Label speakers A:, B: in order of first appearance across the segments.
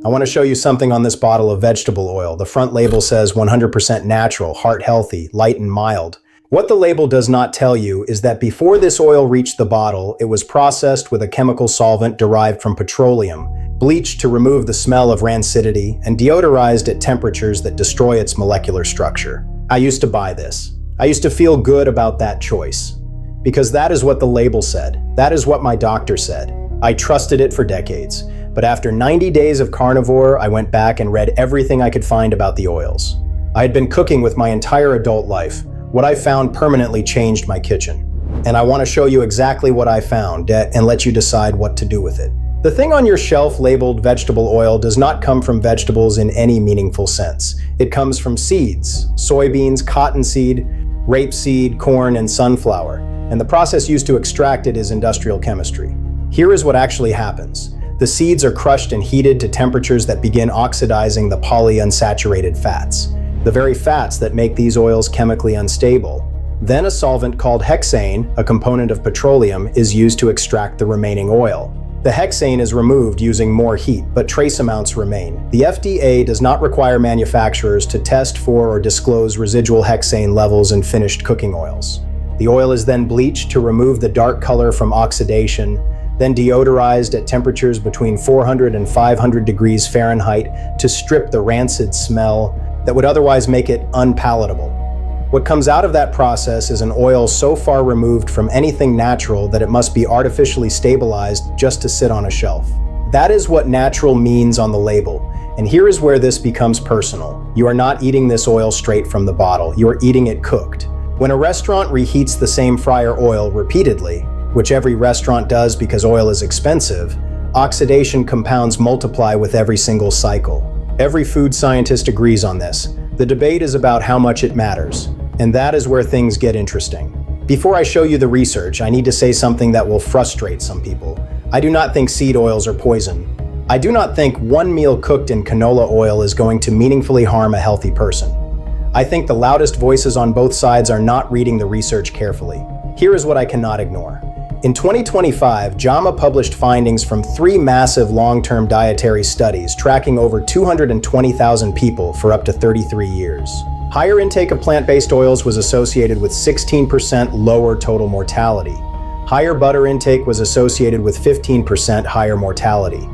A: I want to show you something on this bottle of vegetable oil. The front label says 100% natural, heart healthy, light and mild. What the label does not tell you is that before this oil reached the bottle, it was processed with a chemical solvent derived from petroleum, bleached to remove the smell of rancidity, and deodorized at temperatures that destroy its molecular structure. I used to buy this. I used to feel good about that choice. Because that is what the label said. That is what my doctor said. I trusted it for decades. But after 90 days of carnivore, I went back and read everything I could find about the oils. I had been cooking with my entire adult life. What I found permanently changed my kitchen. And I want to show you exactly what I found and let you decide what to do with it. The thing on your shelf labeled vegetable oil does not come from vegetables in any meaningful sense. It comes from seeds: soybeans, cottonseed, rapeseed, corn, and sunflower. And the process used to extract it is industrial chemistry. Here is what actually happens. The seeds are crushed and heated to temperatures that begin oxidizing the polyunsaturated fats, the very fats that make these oils chemically unstable. Then a solvent called hexane, a component of petroleum, is used to extract the remaining oil. The hexane is removed using more heat, but trace amounts remain. The FDA does not require manufacturers to test for or disclose residual hexane levels in finished cooking oils. The oil is then bleached to remove the dark color from oxidation, then deodorized at temperatures between 400 and 500 degrees Fahrenheit to strip the rancid smell that would otherwise make it unpalatable. What comes out of that process is an oil so far removed from anything natural that it must be artificially stabilized just to sit on a shelf. That is what natural means on the label. And here is where this becomes personal. You are not eating this oil straight from the bottle. You are eating it cooked. When a restaurant reheats the same fryer oil repeatedly, which every restaurant does because oil is expensive, oxidation compounds multiply with every single cycle. Every food scientist agrees on this. The debate is about how much it matters, and that is where things get interesting. Before I show you the research, I need to say something that will frustrate some people. I do not think seed oils are poison. I do not think one meal cooked in canola oil is going to meaningfully harm a healthy person. I think the loudest voices on both sides are not reading the research carefully. Here is what I cannot ignore. In 2025, JAMA published findings from 3 massive long-term dietary studies tracking over 220,000 people for up to 33 years. Higher intake of plant-based oils was associated with 16% lower total mortality. Higher butter intake was associated with 15% higher mortality.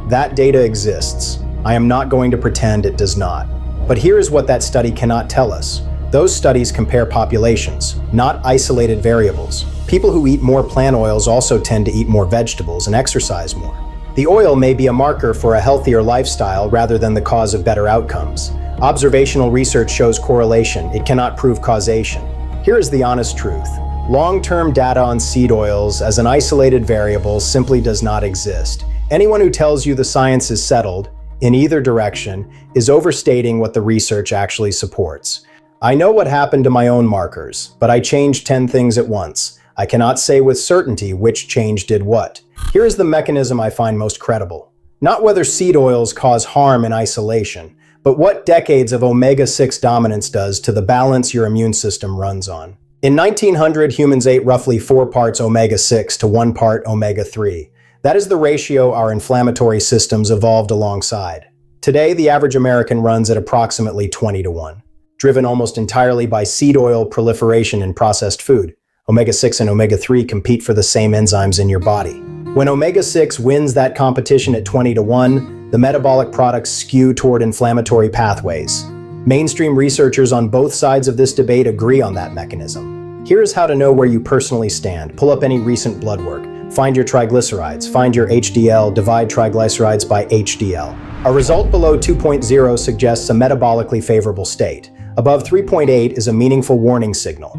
A: That data exists. I am not going to pretend it does not. But here is what that study cannot tell us. Those studies compare populations, not isolated variables. People who eat more plant oils also tend to eat more vegetables and exercise more. The oil may be a marker for a healthier lifestyle rather than the cause of better outcomes. Observational research shows correlation. It cannot prove causation. Here is the honest truth. Long-term data on seed oils as an isolated variable simply does not exist. Anyone who tells you the science is settled, in either direction, is overstating what the research actually supports. I know what happened to my own markers, but I changed 10 things at once. I cannot say with certainty which change did what. Here is the mechanism I find most credible. Not whether seed oils cause harm in isolation, but what decades of omega-6 dominance does to the balance your immune system runs on. In 1900, humans ate roughly 4 parts omega-6 to 1 part omega-3. That is the ratio our inflammatory systems evolved alongside. Today, the average American runs at approximately 20 to 1. Driven almost entirely by seed oil proliferation in processed food. Omega-6 and omega-3 compete for the same enzymes in your body. When omega-6 wins that competition at 20 to 1, the metabolic products skew toward inflammatory pathways. Mainstream researchers on both sides of this debate agree on that mechanism. Here is how to know where you personally stand. Pull up any recent blood work. Find your triglycerides. Find your HDL. Divide triglycerides by HDL. A result below 2.0 suggests a metabolically favorable state. Above 3.8 is a meaningful warning signal,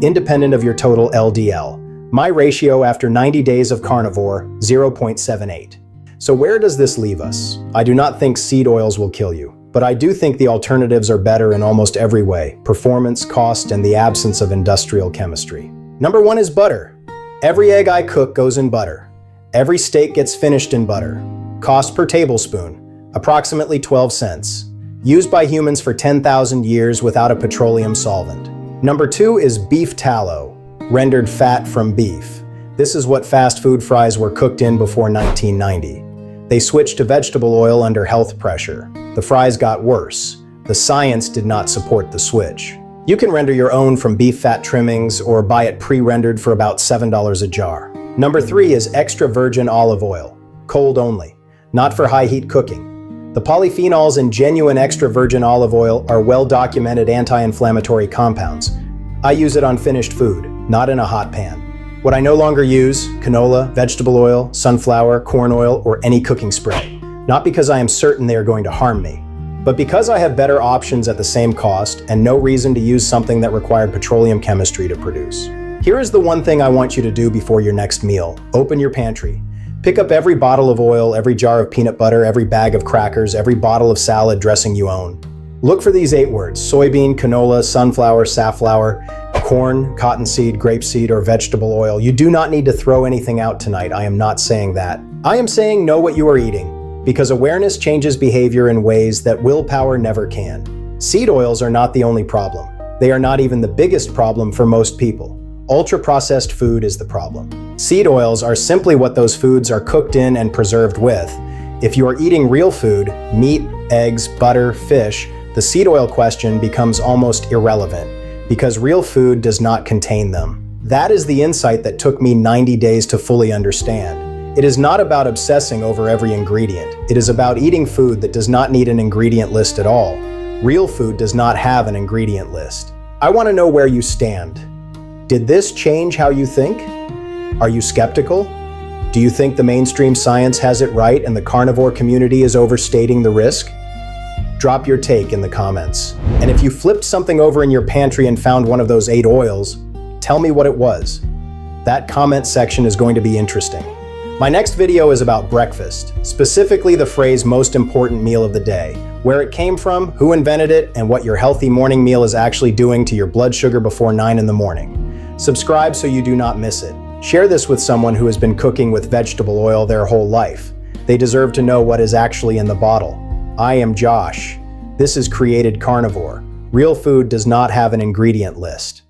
A: independent of your total LDL. My ratio after 90 days of carnivore, 0.78. So where does this leave us? I do not think seed oils will kill you, but I do think the alternatives are better in almost every way: performance, cost, and the absence of industrial chemistry. Number 1 is butter. Every egg I cook goes in butter. Every steak gets finished in butter. Cost per tablespoon, approximately 12 cents. Used by humans for 10,000 years without a petroleum solvent. Number 2 is beef tallow, rendered fat from beef. This is what fast food fries were cooked in before 1990. They switched to vegetable oil under health pressure. The fries got worse. The science did not support the switch. You can render your own from beef fat trimmings or buy it pre-rendered for about $7 a jar. Number 3 is extra virgin olive oil, cold only, not for high heat cooking. The polyphenols in genuine extra virgin olive oil are well-documented anti-inflammatory compounds. I use it on finished food, not in a hot pan. What I no longer use, canola, vegetable oil, sunflower, corn oil, or any cooking spray. Not because I am certain they are going to harm me, but because I have better options at the same cost and no reason to use something that required petroleum chemistry to produce. Here is the one thing I want you to do before your next meal. Open your pantry. Pick up every bottle of oil, every jar of peanut butter, every bag of crackers, every bottle of salad dressing you own. Look for these 8 words: soybean, canola, sunflower, safflower, corn, cottonseed, grapeseed, or vegetable oil. You do not need to throw anything out tonight. I am not saying that. I am saying know what you are eating, because awareness changes behavior in ways that willpower never can. Seed oils are not the only problem. They are not even the biggest problem for most people. Ultra-processed food is the problem. Seed oils are simply what those foods are cooked in and preserved with. If you are eating real food, meat, eggs, butter, fish, the seed oil question becomes almost irrelevant, because real food does not contain them. That is the insight that took me 90 days to fully understand. It is not about obsessing over every ingredient. It is about eating food that does not need an ingredient list at all. Real food does not have an ingredient list. I want to know where you stand. Did this change how you think? Are you skeptical? Do you think the mainstream science has it right and the carnivore community is overstating the risk? Drop your take in the comments. And if you flipped something over in your pantry and found one of those 8 oils, tell me what it was. That comment section is going to be interesting. My next video is about breakfast, specifically the phrase most important meal of the day, where it came from, who invented it, and what your healthy morning meal is actually doing to your blood sugar before 9 in the morning. Subscribe so you do not miss it. Share this with someone who has been cooking with vegetable oil their whole life. They deserve to know what is actually in the bottle. I am Josh. This is Created Carnivore. Real food does not have an ingredient list.